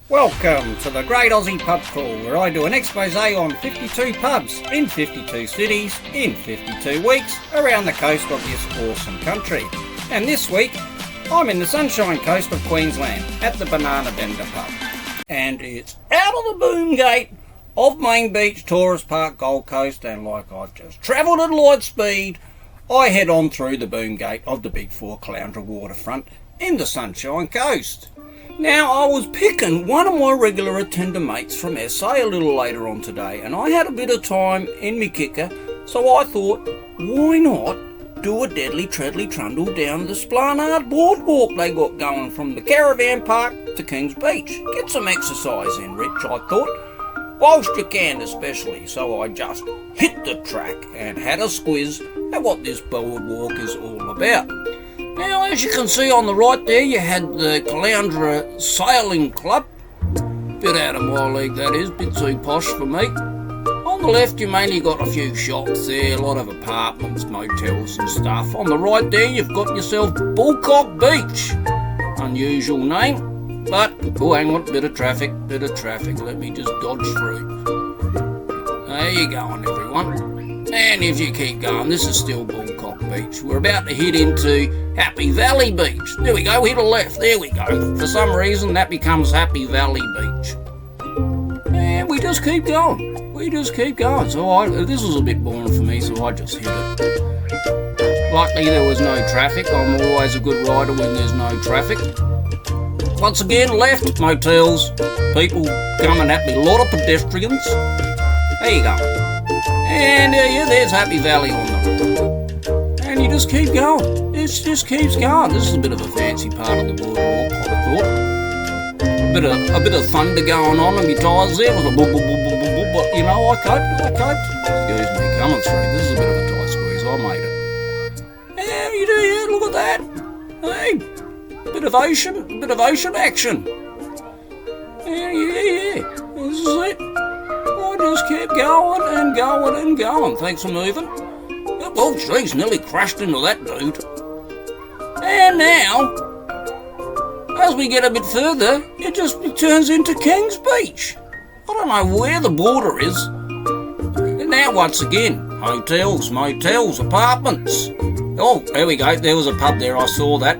Welcome to the Great Aussie Pub Crawl, where I do an expose on 52 pubs in 52 cities in 52 weeks around the coast of this awesome country. And this week, I'm in the Sunshine Coast of Queensland at the Banana Bender Pub. And it's out of the boom gate of Main Beach Tourist Park, Gold Coast, and like I've just travelled at light speed, I head on through the boom gate of the Big Four Caloundra waterfront in the Sunshine Coast. Now, I was picking one of my regular attender mates from SA a little later on today, and I had a bit of time in me kicker, so I thought, why not do a deadly treadly trundle down the Splanard boardwalk they got going from the caravan park to Kings Beach. Get some exercise in, Rich, I thought, whilst you can especially. So I just hit the track and had a squiz at what this boardwalk is all about. Now, as you can see on the right there, you had the Caloundra Sailing Club. Bit out of my league, that is, bit too posh for me. On the left, you mainly got a few shops there, a lot of apartments, motels and stuff. On the right there, you've got yourself Bullcock Beach. Unusual name, but, oh, hang on, bit of traffic, let me just dodge through. There you going, everyone. And if you keep going, this is still Bullcock Beach. We're about to head into Happy Valley Beach. There we go, hit a left, there we go. For some reason, that becomes Happy Valley Beach. And we just keep going. So this was a bit boring for me, so I just hit it. Luckily, there was no traffic. I'm always a good rider when there's no traffic. Once again, left, motels, people coming at me, a lot of pedestrians. There you go. And yeah, there's Happy Valley on the and you just keep going. It just keeps going. This is a bit of a fancy part of the boardwalk, I thought. A bit of thunder going on my tyres there. It was a boop, boop, boop, boop, boop, boop, but you know, I coped. Excuse me, coming through. This is a bit of a tight squeeze. I made it. Yeah, you do, yeah, look at that. Hey, bit of ocean action. Yeah. This is it. I just kept going and going. Thanks for moving. Oh, jeez, nearly crashed into that dude. And now, as we get a bit further, it just turns into Kings Beach. I don't know where the border is. And now, once again, hotels, motels, apartments. Oh, there we go. There was a pub there. I saw that.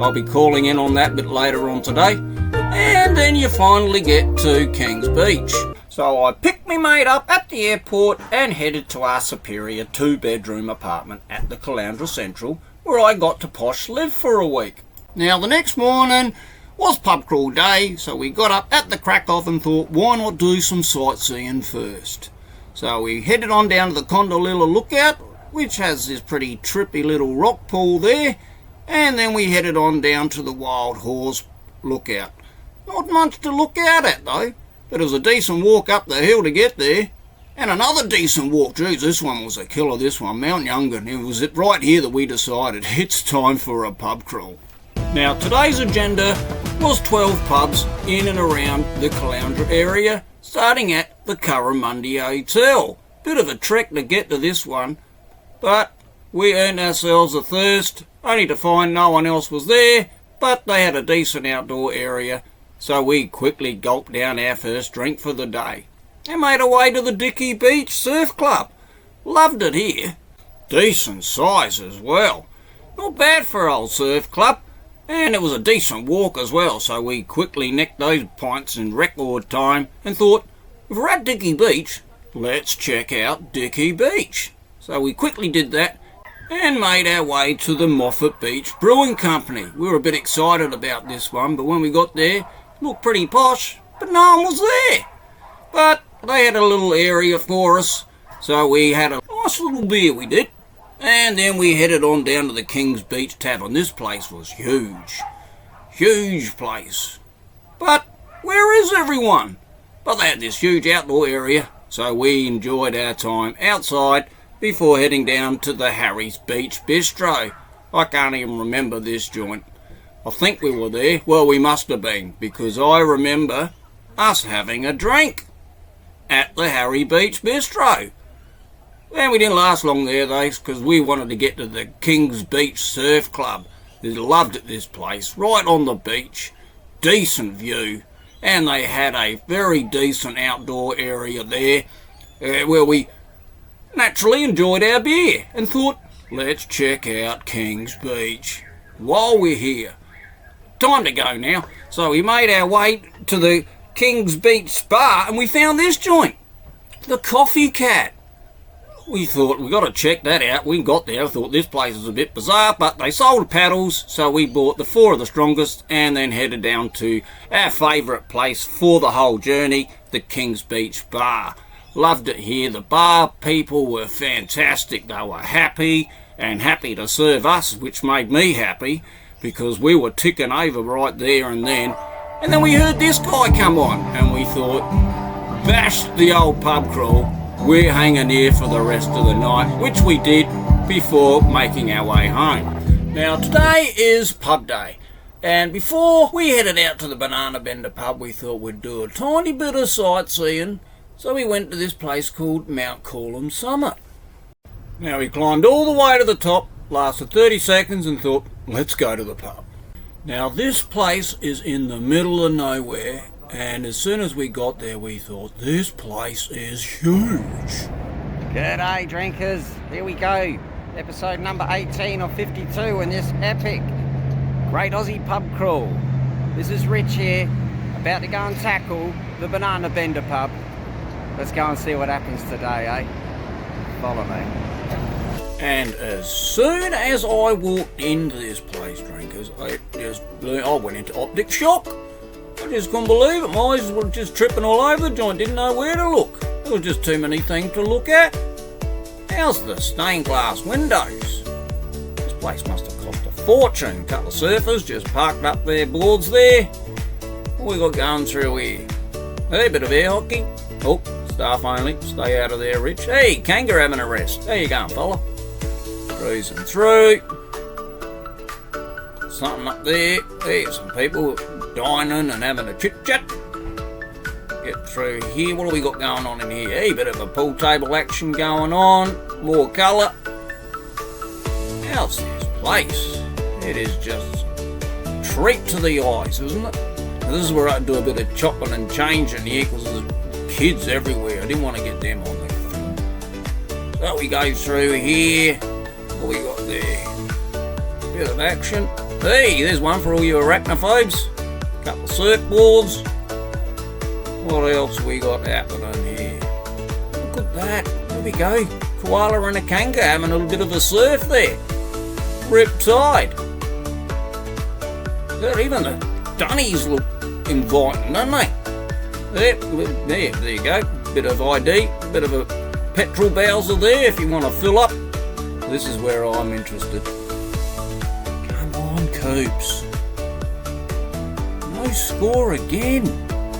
I'll be calling in on that a bit later on today. And then you finally get to Kings Beach. So I picked me mate up at the airport and headed to our superior 2-bedroom apartment at the Caloundra Central, where I got to posh live for a week. Now, the next morning was pub crawl day, so we got up at the crack of and thought, why not do some sightseeing first? So we headed on down to the Condolilla Lookout, which has this pretty trippy little rock pool there, and then we headed on down to the Wild Horse Lookout. Not much to look out at, though. But it was a decent walk up the hill to get there. And another decent walk. Geez, this one was a killer, this one. Mount Youngin. It was right here that we decided it's time for a pub crawl. Now, today's agenda was 12 pubs in and around the Caloundra area, starting at the Curramundi Hotel. Bit of a trek to get to this one, but we earned ourselves a thirst, only to find no one else was there, but they had a decent outdoor area. So we quickly gulped down our first drink for the day and made our way to the Dicky Beach Surf Club. Loved it here. Decent size as well. Not bad for old surf club. And it was a decent walk as well, so we quickly nicked those pints in record time and thought, if we're at Dicky Beach, let's check out Dicky Beach. So we quickly did that and made our way to the Moffat Beach Brewing Company. We were a bit excited about this one, but when we got there, looked pretty posh, but no one was there. But they had a little area for us, so we had a nice little beer, we did. And then we headed on down to the Kings Beach Tavern. This place was huge. Huge place. But where is everyone? But they had this huge outdoor area, so we enjoyed our time outside before heading down to the Harry's Beach Bistro. I can't even remember this joint. I think we were there. Well, we must have been, because I remember us having a drink at the Harry Beach Bistro. And we didn't last long there, though, because we wanted to get to the Kings Beach Surf Club. We loved it, this place, right on the beach. Decent view. and they had a very decent outdoor area there where we naturally enjoyed our beer and thought, let's check out Kings Beach while we're here. Time to go now. So we made our way to the Kings Beach Spa and we found this joint, the Coffee Cat. We thought, we got to check that out. We got there, thought this place is a bit bizarre, but they sold paddles, so we bought the 4 of the strongest and then headed down to our favourite place for the whole journey, the Kings Beach Bar. Loved it here. The bar people were fantastic. They were happy and happy to serve us, which made me happy because we were ticking over right there and then. And then we heard this guy come on and we thought, bash the old pub crawl. We're hanging here for the rest of the night, which we did before making our way home. Now today is pub day, and before we headed out to the Banana Bender pub, we thought we'd do a tiny bit of sightseeing, so we went to this place called Mount Coolum Summit. Now we climbed all the way to the top, lasted 30 seconds and thought, let's go to the pub. Now this place is in the middle of nowhere, and as soon as we got there we thought, this place is huge. G'day drinkers, here we go. Episode number 18 of 52 in this epic Great Aussie Pub Crawl. This is Rich here, about to go and tackle the Banana Bender pub. Let's go and see what happens today, eh? Follow me. And as soon as I walked into this place, drinkers, I went into optic shock. I just couldn't believe it. My eyes were just tripping all over the joint, didn't know where to look. There was just too many things to look at. How's the stained glass windows? This place must have cost a fortune. A couple of surfers just parked up their boards there. What we got going through here? Hey, bit of air hockey. Oh, staff only. Stay out of there, Rich. Hey, Kanga having a rest. How you going, fella? Cruising through. Something up there. There's some people dining and having a chit chat. Get through here. What do we got going on in here? Hey, bit of a pool table action going on. More colour. How's this place? It is just a treat to the eyes, isn't it? This is where I do a bit of chopping and changing here because there's kids everywhere. I didn't want to get them on the film. So we go through here. What we got there? Bit of action. Hey, there's one for all you arachnophobes. Couple of surfboards. What else we got happening here? Look at that. There we go. Koala and a kanga having a little bit of a surf there. Riptide. Even the dunnies look inviting, don't they? There you go. Bit of ID, bit of a petrol bowser there if you want to fill up. This is where I'm interested. Come on, Coops. No score again.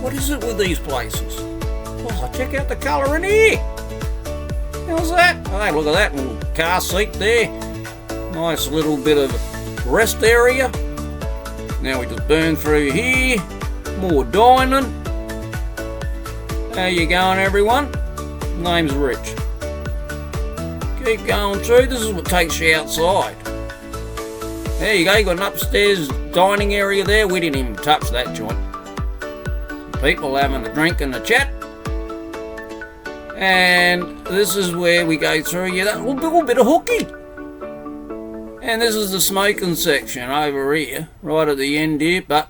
What is it with these places? Oh, check out the colour in here. How's that? Hey, look at that little car seat there. Nice little bit of rest area. Now we just burn through here. More dining. How you going, everyone? Name's Rich. Keep going through. This is what takes you outside. There you go. You got an upstairs dining area there. We didn't even touch that joint. People having a drink and a chat. And this is where we go through. Yeah, that little bit of hooky. And this is the smoking section over here, right at the end here, but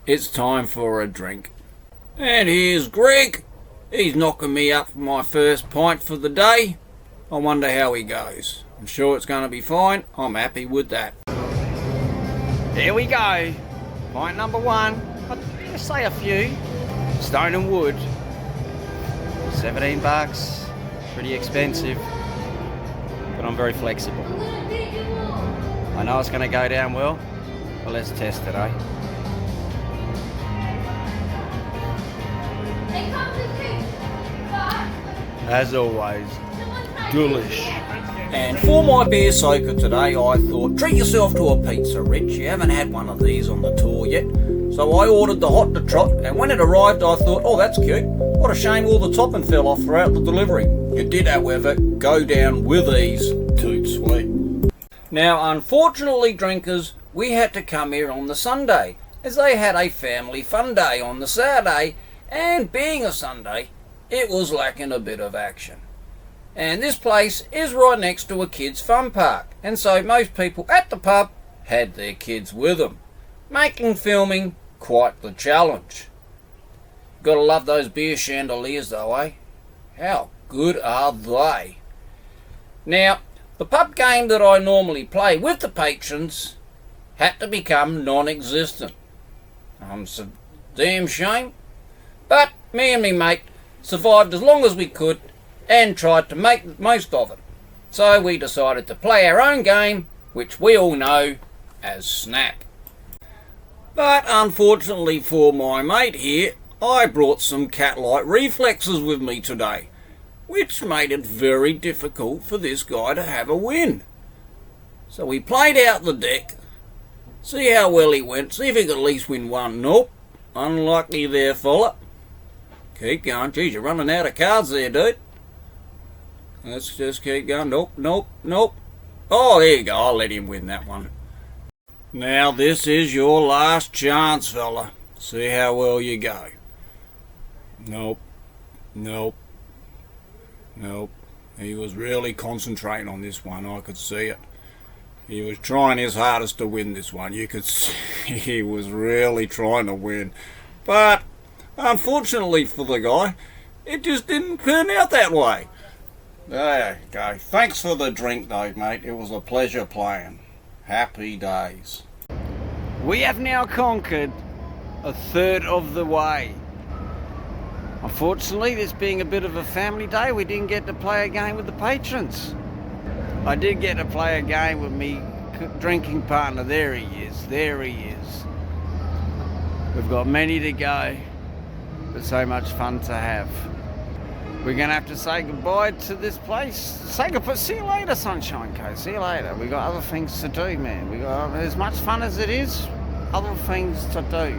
it's time for a drink. And here's Greg. He's knocking me up for my first pint for the day. I wonder how he goes. I'm sure it's going to be fine. I'm happy with that. Here we go. Pint number 1. I'd say a few. Stone and wood. $17. Pretty expensive. But I'm very flexible. I know it's going to go down well, but let's test it, eh? As always, delish. And for my beer soaker today, I thought, treat yourself to a pizza, Rich. You haven't had one of these on the tour yet. So I ordered the Hot to Trot, and when it arrived, I thought, oh, that's cute. What a shame all the topping fell off throughout the delivery. It did, however, go down with ease. Toot sweet. Now, unfortunately, drinkers, we had to come here on the Sunday. as they had a family fun day on the Saturday, and being a Sunday, it was lacking a bit of action. And this place is right next to a kids' fun park, and so most people at the pub had their kids with them, making filming quite the challenge. Gotta love those beer chandeliers though, eh? How good are they? Now, the pub game that I normally play with the patrons had to become non-existent. It's a damn shame, but me and me mate survived as long as we could and tried to make the most of it. So we decided to play our own game, which we all know as Snap. But unfortunately for my mate here, I brought some cat-like reflexes with me today, which made it very difficult for this guy to have a win. So we played out the deck, see how well he went, see if he could at least win one. Nope, unlucky there, fella. Keep going. Geez, you're running out of cards there, dude. Let's just keep going. Nope, nope, nope. Oh, there you go. I'll let him win that one. Now, this is your last chance, fella. See how well you go. Nope, nope, nope. He was really concentrating on this one. I could see it. He was trying his hardest to win this one. You could see he was really trying to win. But unfortunately for the guy, it just didn't turn out that way. There you go. Thanks for the drink though, mate. It was a pleasure playing. Happy days. We have now conquered a third of the way. Unfortunately, this being a bit of a family day, we didn't get to play a game with the patrons. I did get to play a game with me drinking partner. There he is. There he is. We've got many to go, but so much fun to have. We're going to have to say goodbye to this place. Say goodbye. See you later, Sunshine Coast. See you later. We've got other things to do, man. We got as much fun as it is, other things to do.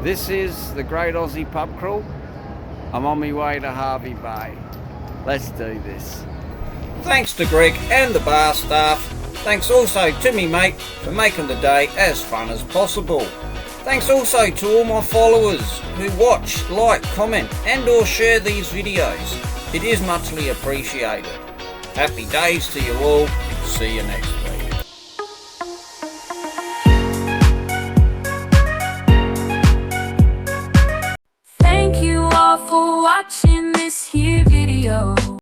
This is the Great Aussie Pub Crawl. I'm on my way to Harvey Bay. Let's do this. Thanks to Greg and the bar staff. Thanks also to me mate for making the day as fun as possible. Thanks also to all my followers who watch, like, comment and or share these videos. It is muchly appreciated. Happy days to you all. See you next time.